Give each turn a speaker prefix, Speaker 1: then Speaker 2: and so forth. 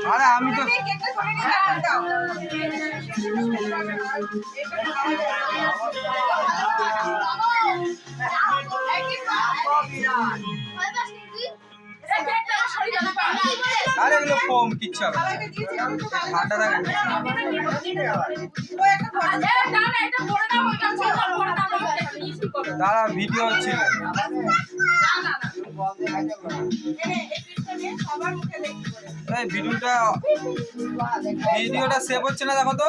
Speaker 1: আরে আমি তো আরে এগুলো কম কিচ্ছু হবে ঠান্ডা থাকে দাঁড়া ভিডিও হচ্ছে এই ভিডিওটা সেভ হচ্ছে না দেখো তো